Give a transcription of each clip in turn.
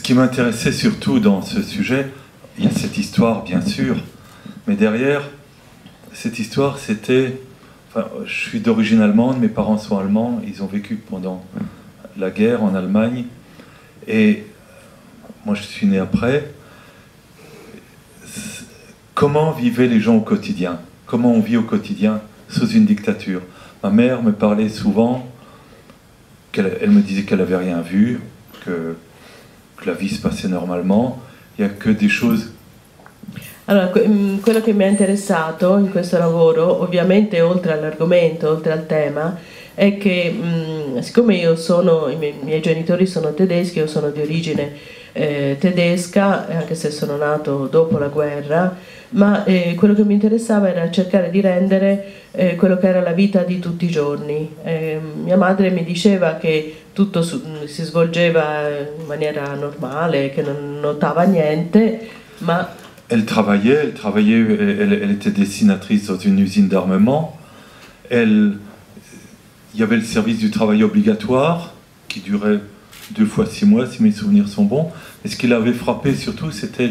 qui m'intéressait surtout dans ce sujet, il y a cette histoire bien sûr, mais derrière cette histoire c'était... Enfin, je suis d'origine allemande, mes parents sont allemands, ils ont vécu pendant la guerre en Allemagne, et moi je suis né après. Comment vivaient les gens au quotidien? Comment on vit au quotidien sous une dictature? Ma mère me parlait souvent, elle me disait qu'elle n'avait rien vu, que la vie se passait normalement, il n'y a que des choses... Allora, quello che mi ha interessato in questo lavoro, ovviamente oltre all'argomento, oltre al tema, è che siccome i miei genitori sono tedeschi, io sono di origine tedesca, anche se sono nato dopo la guerra, ma quello che mi interessava era cercare di rendere quello che era la vita di tutti i giorni. Mia madre mi diceva che tutto si svolgeva in maniera normale, che non notava niente, ma... Elle était dessinatrice dans une usine d'armement. Il y avait le service du travail obligatoire qui durait 2 fois 6 mois, si mes souvenirs sont bons. Et ce qui l'avait frappé surtout, c'était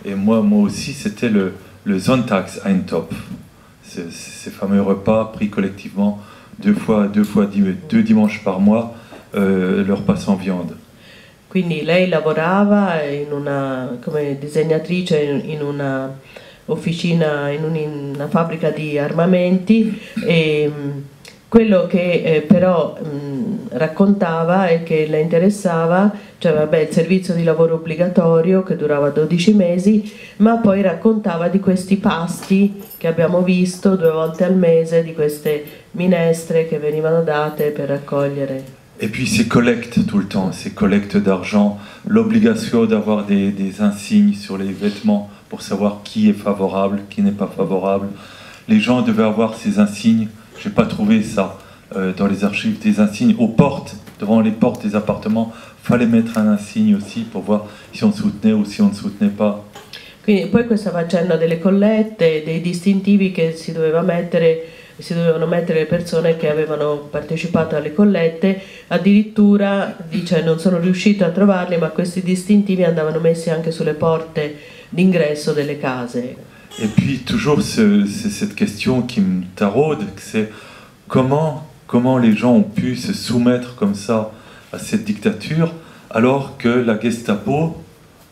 et moi aussi, c'était le Sonntagseintopf. Ces fameux repas pris collectivement deux dimanches par mois, le repas sans viande. Quindi lei lavorava come disegnatrice in una officina, in una fabbrica di armamenti, e quello che però raccontava e che le interessava, cioè vabbè, il servizio di lavoro obbligatorio che durava 12 mesi, ma poi raccontava di questi pasti che abbiamo visto 2 volte al mese, di queste minestre che venivano date per raccogliere. Et puis ces collectes tout le temps, ces collectes d'argent, l'obligation d'avoir des insignes sur les vêtements pour savoir qui est favorable, qui n'est pas favorable. Les gens devaient avoir ces insignes, je n'ai pas trouvé ça dans les archives, des insignes aux portes, devant les portes des appartements, fallait mettre un insigne aussi pour voir si on soutenait ou si on ne soutenait pas. Quindi poi questa faccenda delle collette, dei distintivi che si dovevano mettere le persone che avevano partecipato alle collette, addirittura dice non sono riuscito a trovarli, ma questi distintivi andavano messi anche sulle porte d'ingresso delle case. Et puis toujours c'est cette question qui me taraude, c'est comment les gens ont pu se soumettre comme ça à cette dictature alors que la Gestapo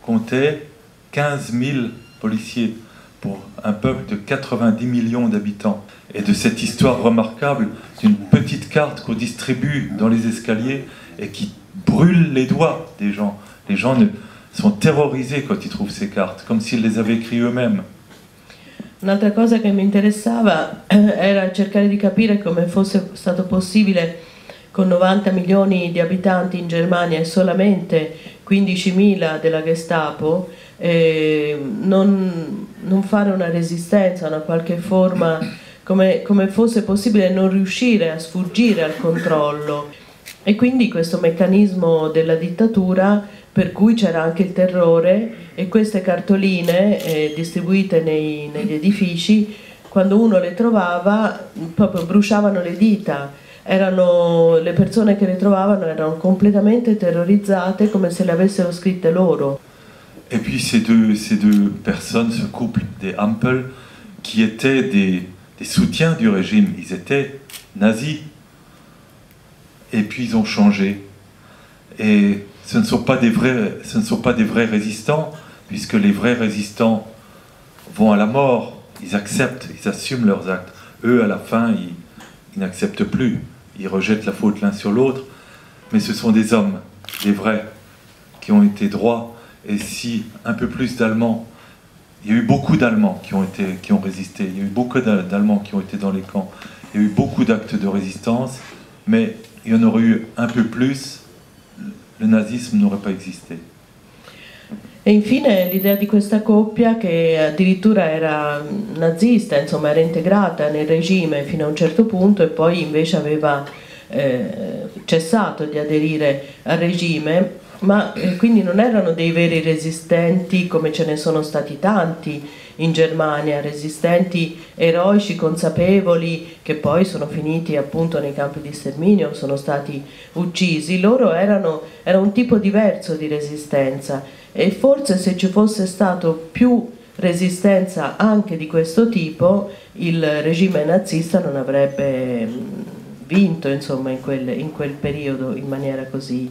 comptait 15 000 policiers pour un peuple de 90 millions d'habitants. Et de cette histoire remarquable d'une petite carte qu'on distribue dans les escaliers et qui brûle les doigts des gens. Les gens sont terrorisés quand ils trouvent ces cartes, comme s'ils les avaient écrites eux-mêmes. Un'altra cosa che mi interessava era cercare di capire come fosse stato possibile, con 90 milioni di abitanti in Germania e solamente 15.000 della Gestapo, non fare una resistenza, una qualche forma, come fosse possibile non riuscire a sfuggire al controllo. E quindi questo meccanismo della dittatura per cui c'era anche il terrore, e queste cartoline distribuite negli edifici, quando uno le trovava proprio bruciavano le dita. Le persone che le trovavano erano completamente terrorizzate, come se le avessero scritte loro. Et puis ces deux personnes, ce couple des Ampel, qui étaient des soutiens du régime, ils étaient nazis, et puis ils ont changé. Et ce ne sont pas des vrais résistants, puisque les vrais résistants vont à la mort, ils acceptent, ils assument leurs actes. Eux, à la fin, ils n'acceptent plus, ils rejettent la faute l'un sur l'autre, mais ce sont des hommes, des vrais, qui ont été droits. Et si un peu plus d'Allemands, il y a eu beaucoup d'Allemands qui ont résisté, il y a eu beaucoup d'Allemands qui ont été dans les camps, il y a eu beaucoup d'actes de résistance, mais il y en aurait eu un peu plus, le nazisme n'aurait pas existé. E infine l'idea di questa coppia, che addirittura era nazista, insomma era integrata nel regime fino a un certo punto, e poi invece aveva cessato di aderire al regime, ma quindi non erano dei veri resistenti come ce ne sono stati tanti in Germania, resistenti eroici, consapevoli, che poi sono finiti appunto nei campi di sterminio, sono stati uccisi. Loro era un tipo diverso di resistenza, e forse se ci fosse stato più resistenza anche di questo tipo, il regime nazista non avrebbe vinto, insomma, in quel periodo in maniera così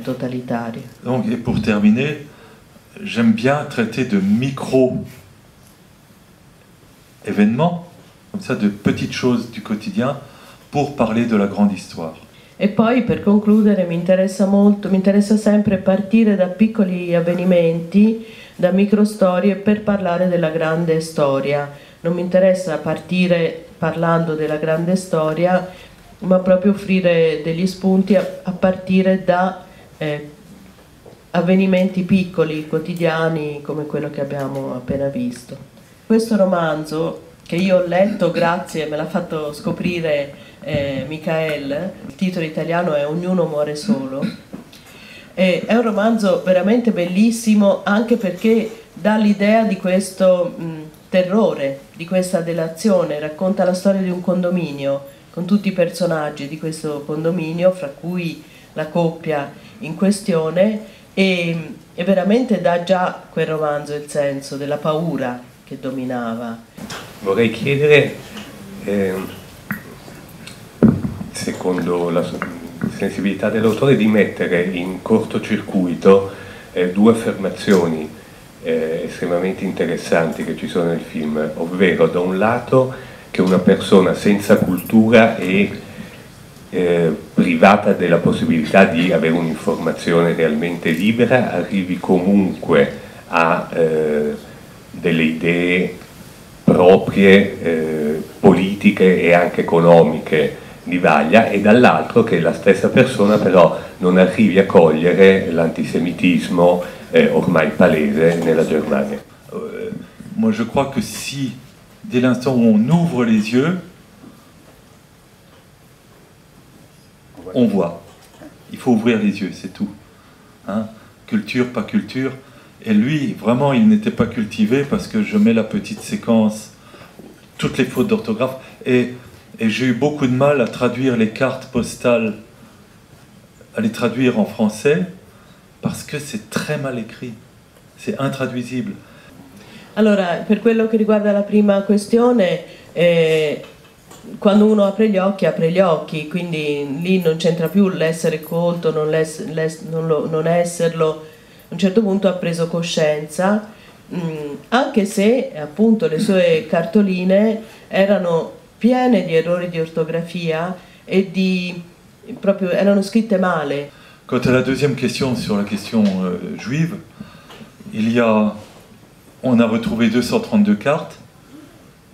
totalitaria. Donc, et pour terminer, j'aime bien traiter de micro-événements, comme ça, de petites choses du quotidien, pour parler de la grande histoire. E poi, per concludere, mi interessa sempre partire da piccoli avvenimenti, da microstorie, per parlare della grande storia. Non mi interessa partire parlando della grande storia, ma proprio offrire degli spunti a partire da avvenimenti piccoli, quotidiani, come quello che abbiamo appena visto. Questo romanzo, che io ho letto grazie, me l'ha fatto scoprire Michael, il titolo italiano è Ognuno muore solo, è un romanzo veramente bellissimo, anche perché dà l'idea di questo terrore, di questa delazione, racconta la storia di un condominio con tutti i personaggi di questo condominio, fra cui la coppia in questione, e veramente dà già quel romanzo il senso della paura che dominava. Vorrei chiedere, secondo la sensibilità dell'autore, di mettere in cortocircuito due affermazioni estremamente interessanti che ci sono nel film, ovvero da un lato che una persona senza cultura è privata della possibilità di avere un'informazione realmente libera, arrivi comunque a delle idee proprie, politiche e anche economiche di vaglia, e dall'altro che la stessa persona però non arrivi a cogliere l'antisemitismo ormai palese nella Germania. Moi je crois que si, dès l'instant où on ouvre les yeux, on voit. Il faut ouvrir les yeux, c'est tout. Hein? Culture, pas culture. Et lui, vraiment, il n'était pas cultivé, parce que je mets la petite séquence, toutes les fautes d'orthographe, et j'ai eu beaucoup de mal à traduire les cartes postales, à les traduire en français, parce que c'est très mal écrit, c'est intraduisible. Allora, per quello che riguarda la prima questione, quando uno apre gli occhi, quindi lì non c'entra più l'essere colto, non esserlo. A un certo punto ha preso coscienza, anche se appunto le sue cartoline erano piene di errori di ortografia e proprio erano scritte male. Quant à la deuxième question, sur la question juive, on a retrouvé 232 cartes,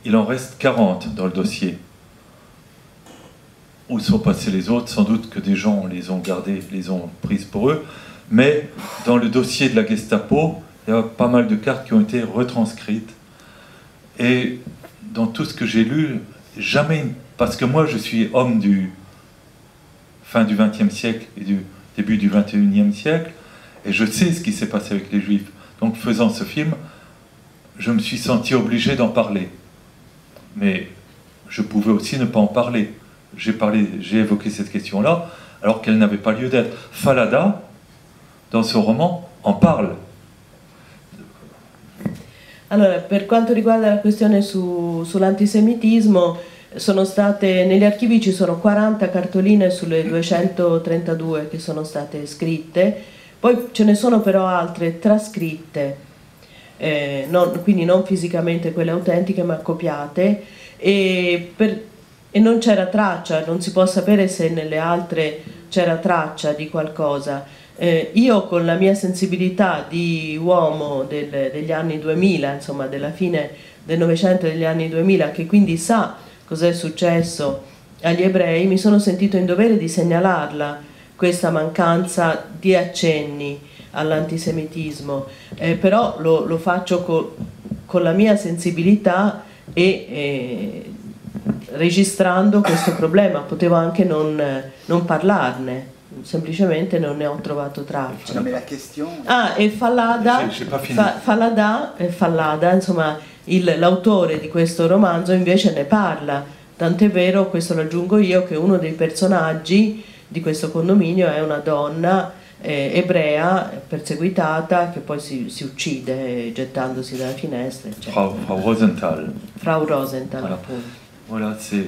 il en reste 40 dans le dossier. Où sont passées les autres? Sans doute que des gens les ont gardées, les ont prises pour eux, mais dans le dossier de la Gestapo, il y a pas mal de cartes qui ont été retranscrites. Et dans tout ce que j'ai lu, jamais, parce que moi je suis homme du fin du XXe siècle et du début du XXIe siècle, et je sais ce qui s'est passé avec les Juifs. Donc faisant ce film, je me suis senti obligé d'en parler. Mais je pouvais aussi ne pas en parler. J'ai évoqué cette question-là, alors qu'elle n'avait pas lieu d'être. Fallada, dans son roman, en parle. Allora, per quanto riguarda la questione sull'antisemitismo, negli archivi ci sono 40 cartoline sulle 232 che sono state scritte, poi ce ne sono però altre trascritte, quindi non fisicamente quelle autentiche ma copiate, e non c'era traccia, non si può sapere se nelle altre c'era traccia di qualcosa. Io, con la mia sensibilità di uomo degli anni 2000, insomma della fine del Novecento e degli anni 2000, che quindi sa cos'è successo agli ebrei, mi sono sentito in dovere di segnalarla, questa mancanza di accenni all'antisemitismo, però lo faccio con la mia sensibilità e registrando questo problema. Potevo anche non parlarne, semplicemente non ne ho trovato traccia. Non, mais la question... Ah, e Fallada, Fallada, insomma, l'autore di questo romanzo invece ne parla, tant'è vero, questo lo aggiungo io, che uno dei personaggi di questo condominio è una donna ebrea perseguitata che poi si uccide gettandosi dalla finestra, eccetera. Frau Rosenthal. Frau Rosenthal, Voilà. appunto. Voilà, c'est